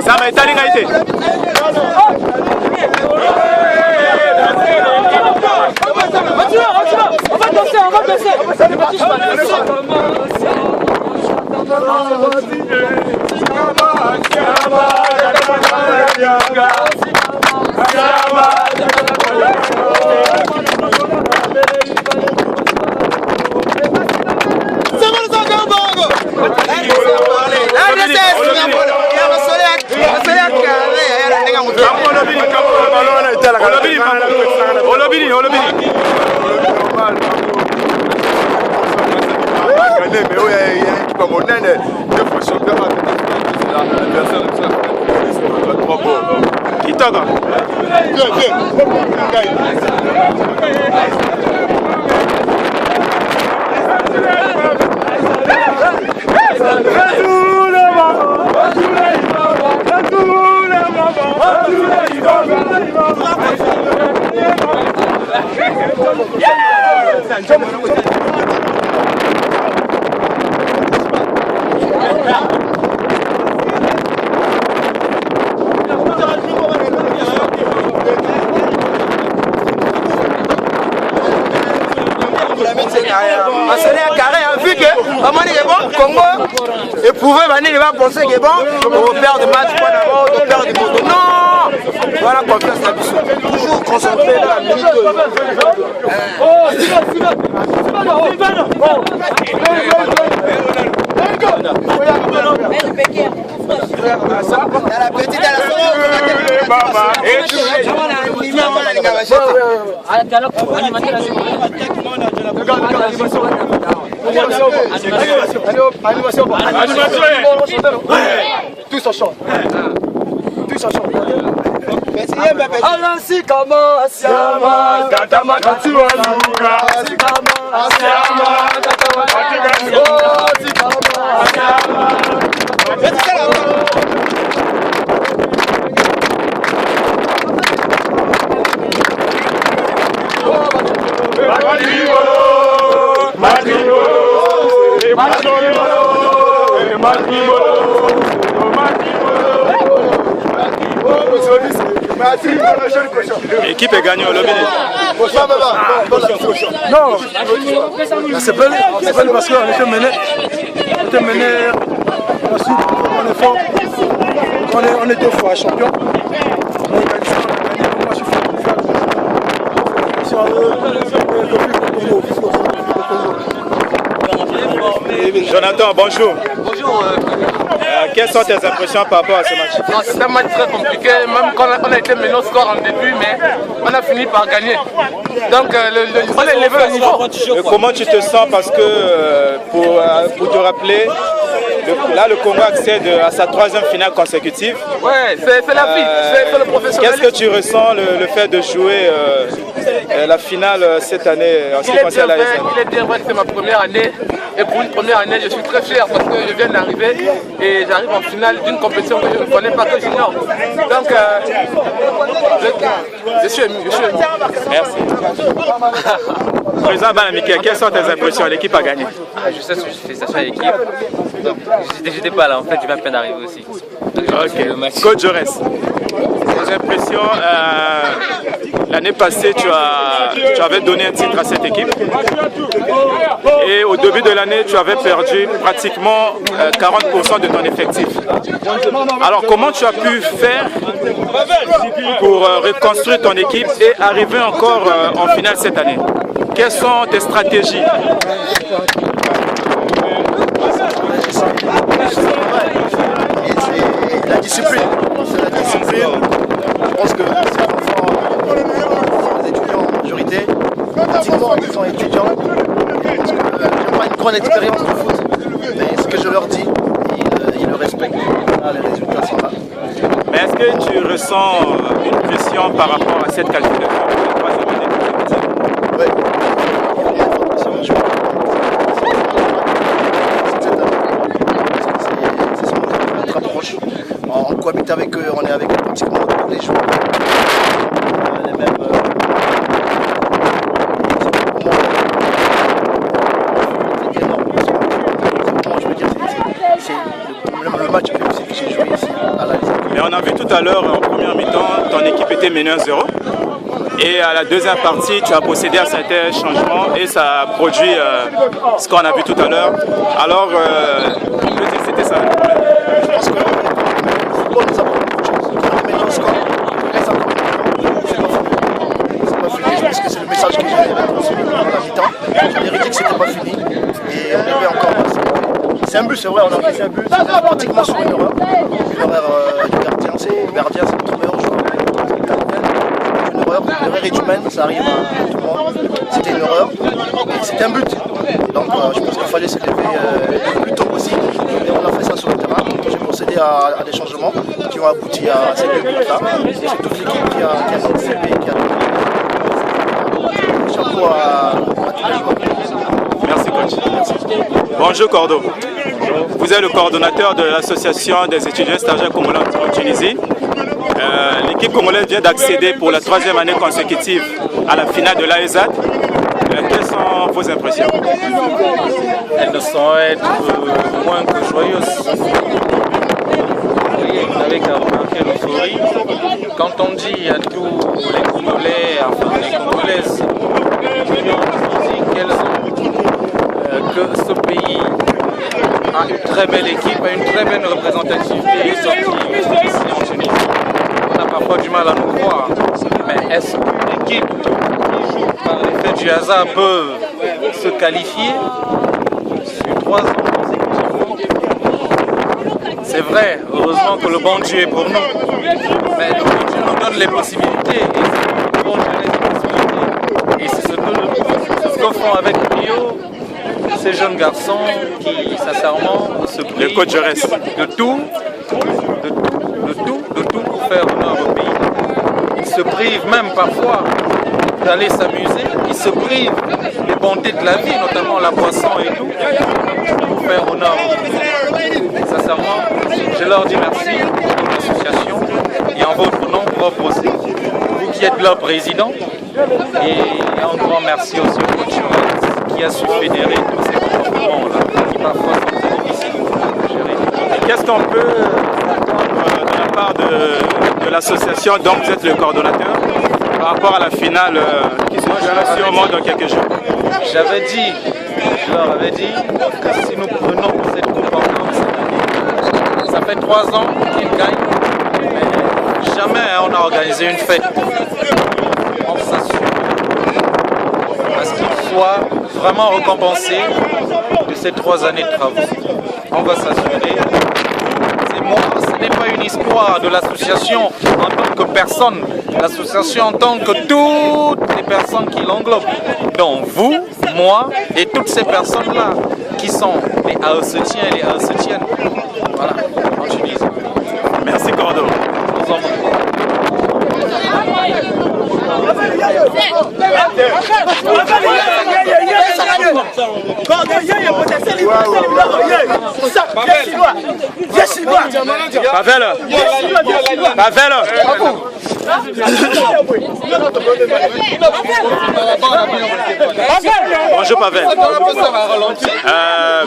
Ça va être l'égalité. On va danser, on va danser. Congo venir, il va penser que bon, on va perdre de match, on va perdre de moto. Non! Voilà, confiance la biche. Toujours concentré dans la minute. La petite à la tous en chant. Tous en chant. Alansi kama asiama tatama katua luga kama asiama tatama katua asiama L'équipe est gagnée au lobby. Non, c'est pas parce qu'on était mené, ensuite on est fort, on est deux fois champion. Jonathan, bonjour. Bonjour. Quelles sont tes impressions par rapport à ce match? C'est un match très compliqué, même quand on a été mené au score en début, mais on a fini par gagner. Donc on a élevé le niveau. Comment tu te sens? Parce que pour te rappeler, là le Congo accède à sa 3e finale consécutive. Ouais, c'est la vie, c'est le professionnalisme. Qu'est-ce que tu ressens le fait de jouer la finale cette année en ce qui concerne la SM? Il est bien vrai que c'est ma première année. Et pour une première année, je suis très fier parce que je viens d'arriver et j'arrive en finale d'une compétition que je ne connais pas que junior. Donc, je suis ému. Merci. Président Banamike, quelles sont tes impressions? L'équipe a gagné. Je sais ce que je fais, ça à l'équipe. J'étais pas là, en fait, je viens à peine d'arriver aussi. Ok. Coach Jaurès, tes impressions, l'année passée, tu avais donné un titre à cette équipe. Et au début de l'année, tu avais perdu pratiquement 40% de ton effectif. Alors, comment tu as pu faire pour reconstruire ton équipe et arriver encore en finale cette année? Quelles sont tes stratégies? La discipline. C'est la discipline. Je pense que ces enfants, les étudiants en majorité, pratiquement ils sont étudiants. Parce que je n'ai pas une grande expérience de foot. Mais ce que je leur dis, ils le respectent. Là, les résultats sont là. Mais est-ce que tu ressens une pression par rapport à cette qualification? Oui. Je cohabite avec eux, on est avec eux pratiquement tous les jours. Les mêmes. C'est le match le plus difficile que j'ai joué ici à la Lise. Mais on a vu tout à l'heure en première mi-temps, ton équipe était menée 1-0. Et à la deuxième partie, tu as procédé à certains changements et ça a produit ce qu'on a vu tout à l'heure. Alors, on peut dire que c'était ça le problème. Je pense que le football nous apprend beaucoup de choses. Quand on met dans le score, il reste encore une c'est pas fini. C'est pas fini. Je pense que c'est le message que j'ai transmis à la mi-temps. J'avais dit que c'était pas fini. Et on devait encore. C'est un but, c'est vrai, on a encaissé un but. C'est pratiquement sur une erreur. Une erreur du gardien. C'est le gardien, c'est notre meilleur joueur. L'erreur est humaine, ça arrive à tout le monde. C'était une erreur. C'était un but. Donc je pense qu'il fallait se lever le plus tôt possible. Et on a fait ça sur le terrain. J'ai procédé à des changements qui ont abouti à ces deux buts-là. C'est toute l'équipe qui a participé, qui a chapeau à tous les joueurs. Merci coach. Merci. Bonjour Cordo. Vous êtes le coordonnateur de l'association des étudiants stagiaires congolais en Tunisie. L'équipe congolaise vient d'accéder pour la 3e année consécutive à la finale de l'AESAT. Quelles sont vos impressions? Elles ne sont être moins que joyeuses. Vous n'avez qu'à remarquer l'euphorie. Quand on dit à tous les Congolais, enfin les Congolaises, que ce pays a une très belle équipe, a une très belle représentativité sortie ici en Tunisie. On a parfois du mal à nous croire, mais est-ce qu'une équipe qui, par l'effet du hasard, peut se qualifier sur 3 ans consécutifs? C'est vrai, heureusement que le bon Dieu est pour nous, mais le bon Dieu nous donne les possibilités, et c'est le bon Dieu les possibilités. Et c'est ce que font avec Rio ces jeunes garçons qui, sincèrement, se privent de tout pour faire honneur au pays. Ils se privent même parfois d'aller s'amuser, ils se privent des bontés de la vie, notamment la boisson et tout, pour faire honneur au pays. Sincèrement, je leur dis merci pour l'association et en votre nom propre aussi, vous qui êtes leur président, et un grand merci aussi au coach qui a su fédérer tous ces comportements-là, qui parfois sont très difficiles à gérer. Qu'est-ce qu'on peut attendre de la part de l'association, donc vous êtes le coordonnateur, par rapport à la finale qui se jouera sûrement dans quelques jours? Je leur avais dit que si nous prenons cette coupe encore cette année, ça fait 3 ans qu'ils gagnent, mais jamais on a organisé une fête. On s'assure à ce qu'ils soient vraiment récompensés de ces 3 années de travaux. On va s'assurer. Ce n'est pas une histoire de l'association en tant que personne, l'association en tant que toutes les personnes qui l'englobent. Donc vous, moi et toutes ces personnes-là qui sont les AECtiens et les AECtiennes. Voilà, en Tunisie. Merci Cordo. Pavel. Bonjour Pavel.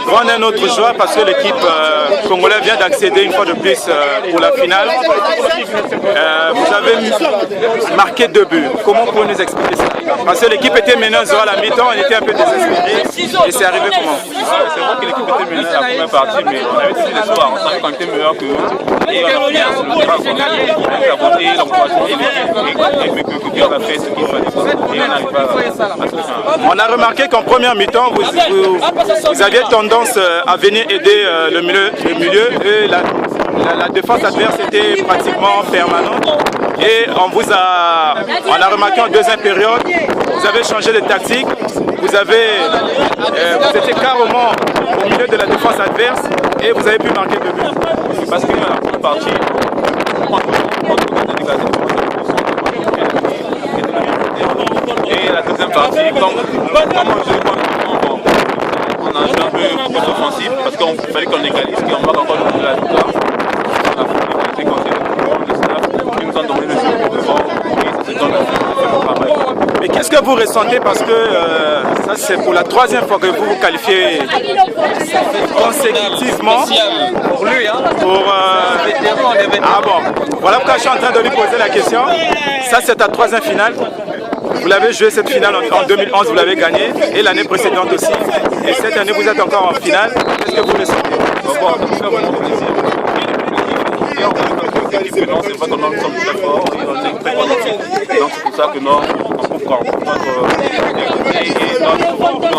Grande est notre joie parce que l'équipe congolaise vient d'accéder une fois de plus pour la finale. Vous avez marqué 2 buts. Comment pouvez-vous nous expliquer ça? Parce que l'équipe était menée 0 à la mi-temps, on était un peu désespéré. Et c'est arrivé comment? C'est vrai que l'équipe était menée à la première partie, mais on avait dit les soirs, on savait qu'on était meilleur que eux. Et on a bien sur le terrain, on a voté l'encouragement et l'équipe qui a fait ce qu'il fallait. Et on n'arrive pas à se faire. On a remarqué qu'en première mi-temps, vous aviez tendance à venir aider le milieu et la défense adverse était pratiquement permanente. Et on a remarqué en deuxième période, vous avez changé de tactique, vous étiez carrément au milieu de la défense adverse et vous avez pu marquer 2 buts. Parce que la première partie, et la deuxième partie, on a joué un peu plus offensif parce qu'il fallait qu'on égalise, qu'on marque encore de la victoire. On a fait Qu'est-ce que vous ressentez parce que ça c'est pour la 3e fois que vous vous qualifiez consécutivement Pour lui, hein. Ah bon, voilà pourquoi je suis en train de lui poser la question. Ça c'est ta 3e finale. Vous l'avez joué cette finale en 2011, vous l'avez gagnée, et l'année précédente aussi. Et cette année, vous êtes encore en finale. Qu'est-ce que vous ressentez? Non, c'est pas que nous sommes très forts, on est très qualifiés. Donc c'est pour ça que nous, on trouve qu'on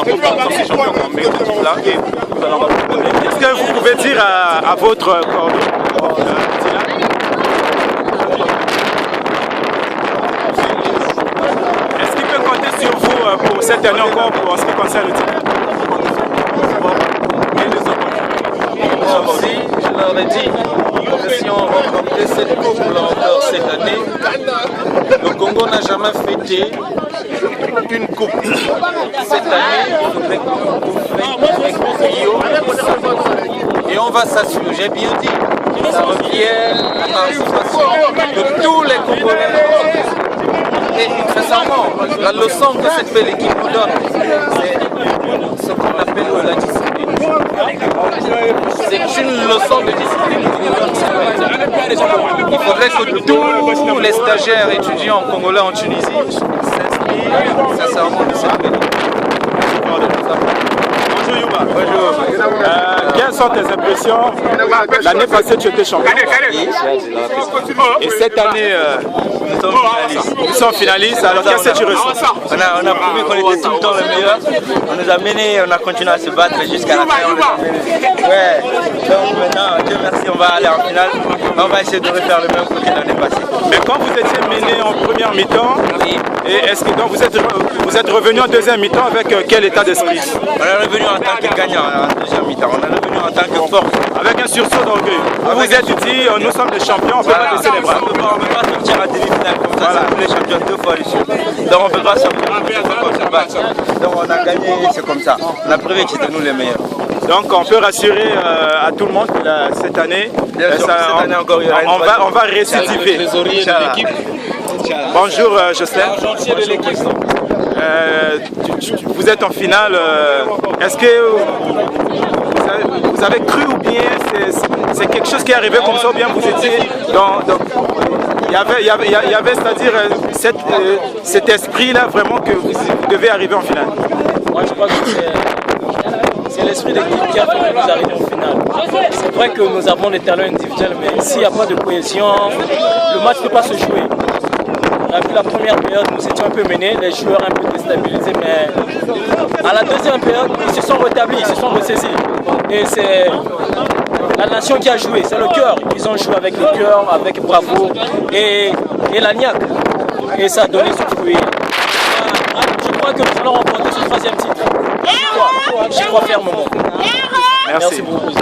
peut pas champions comme meilleur de tout là. Qu'est-ce que vous pouvez dire à votre coordonnateur? Est-ce qu'il peut compter sur vous pour cette année encore en ce qui concerne le titre? Aujourd'hui, je leur ai dit que si on remportait cette coupe-là encore cette année, le Congo n'a jamais fêté une coupe. Cette année, il faudrait qu'on fête avec Rio. Et on va s'assurer, j'ai bien dit, ça requiert la participation de tous les Congolais. Et sincèrement, la leçon que cette belle équipe nous donne, c'est ce qu'on appelle la discipline. C'est une leçon de discipline qui nous donne. Il faudrait que tous les stagiaires étudiants congolais en Tunisie s'inspirent sincèrement de cette belle équipe. Bonjour Yuba. Bonjour. Quelles sont tes impressions? L'année passée, tu étais champion. Et cette année, nous sommes finalistes. Alors, qu'est-ce que tu ressens? On a prouvé qu'on était tout le temps le meilleur. On nous a menés, on a continué à se battre jusqu'à la fin. Ouais. Donc maintenant, Dieu merci, on va aller en finale. On va essayer de refaire le même côté l'année passée. Mais quand vous étiez mené en première mi-temps, et est-ce que donc vous êtes revenu en deuxième mi-temps avec quel état d'esprit? On est revenu en tant que gagnant en deuxième mi-temps. On est revenu en tant que fort. Avec un sursaut d'orgueil. Vous vous êtes dit, nous sommes des champions, on ne peut pas baisser les bras. On ne peut pas sortir à demi-finale comme ça. C'est les champions 2 fois dessus. Donc on ne peut pas sortir comme ça. Donc on a gagné, c'est comme ça. On a prouvé que c'était nous les meilleurs. Donc on peut rassurer à tout le monde que cette année, cette année encore, on va récidiver. Bonjour Jocelyn. Vous êtes en finale. Est-ce que vous avez cru ou bien c'est quelque chose qui est arrivé comme ça ou bien vous étiez dans il y avait c'est-à-dire cet esprit-là vraiment que vous devez arriver en finale? Moi je crois que c'est l'esprit d'équipe qui a fait que nous arrivions en finale. C'est vrai que nous avons des talents individuels, mais s'il n'y a pas de cohésion, le match ne peut pas se jouer. On a vu la première période, nous étions un peu menés, les joueurs un peu déstabilisés, mais à la deuxième période, ils se sont rétablis, ils se sont ressaisis. Et c'est la nation qui a joué, c'est le cœur. Ils ont joué avec le cœur, avec bravoure et la niaque. Et ça a donné ce fruit. Je crois que nous allons remporter ce 3e titre. Je crois fermement. Merci beaucoup.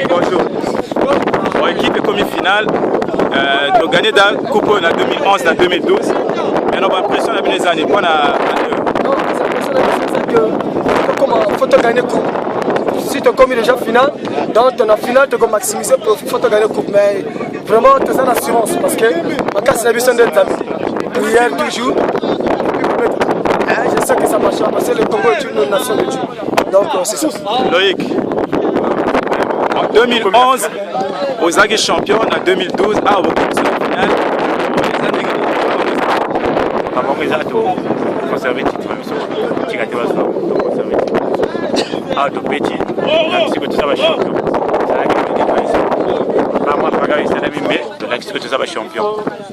Bonjour. Bon, équipe est commis finale. Tu as gagné la Coupe en 2011 et en 2012. Mais on a l'impression d'avoir les années. Non, il faut te gagner coupe. Si tu as commis déjà finale, dans ton finale, tu as maximisé pour te gagner coupe. Mais vraiment, tu as une assurance parce que en cas de service, on est amis. Prière toujours. Je sais que ça marchera parce que le Congo est une nation de Dieu. Donc c'est ça. Loïc, en 2011, aux Agis champions, en 2012, à Oboko, sur la finale. Conserver le titre, tu gagnes pas ça, conserver le titre. Ah, tu petit, si tu es champion, c'est là que tu es pas moi, c'est la même, mais là que tu es champion.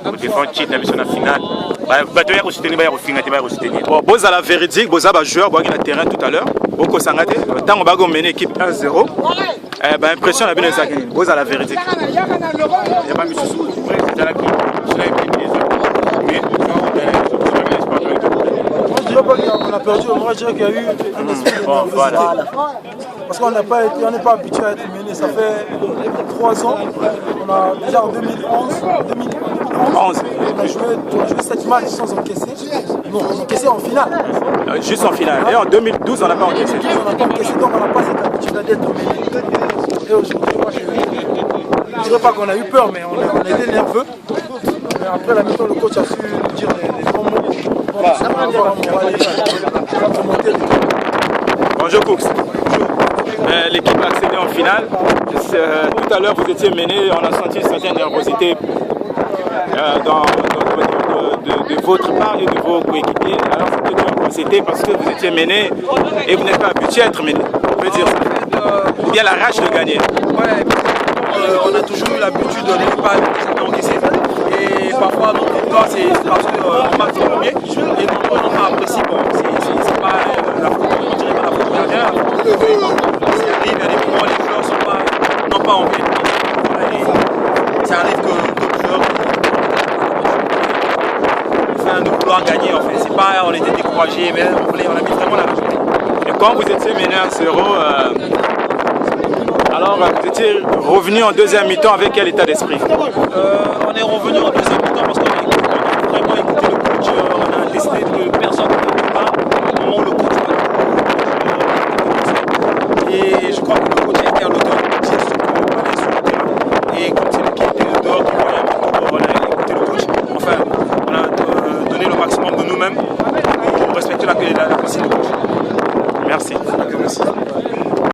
Pour défendre le titre, la mission finale. Tu vas soutenir, tu vas soutenir. Bon, vous à la véridique, vous avez un joueur qui a le terrain tout à l'heure. Beaucoup s'engagent. Tant qu'on va mener l'équipe 1-0, impression la bien les Agis. Vous à la véridique. Il n'y a pas mis sous c'est là qui on a perdu, on va dire qu'il y a eu un esprit de nervosité. Parce qu'on n'est pas habitué à être mené. Ça fait 3 ans. On a déjà en 2011, on a joué 7 matchs sans encaisser. Non, on encaissait en finale. Juste en finale. Et en 2012, on n'a pas encaissé. On n'a pas encaissé, donc on n'a pas cette habitude d'être dominé. Et aujourd'hui, moi, je ne dirais pas qu'on a eu peur, mais on a été nerveux. Mais après la mi-temps, le coach a su dire les bons mots. Bonjour Cooks. L'équipe a accédé en finale. Tout à l'heure, vous étiez mené, on a senti une certaine nervosité de votre part et de vos coéquipiers. Alors c'était une nervosité parce que vous étiez mené et vous n'êtes pas habitué à être mené. On peut dire ça. Ou bien la rage de gagner. Ouais, on a toujours eu l'habitude de ne pas encaisser. Et parfois, notre victoire, c'est parce qu'on marque le premier. Et on n'a pas apprécié. Bon, c'est pas la faute, on dirait pas la faute dernière. Ça arrive, il y a des moments où les joueurs n'ont pas envie. Et ça arrive que d'autres joueurs de vouloir gagner en fait. C'est pas on était découragés, mais on a mis vraiment la logique. Et quand vous étiez mené à 0, alors vous étiez revenu en deuxième mi-temps avec quel état d'esprit? On est revenu en deuxième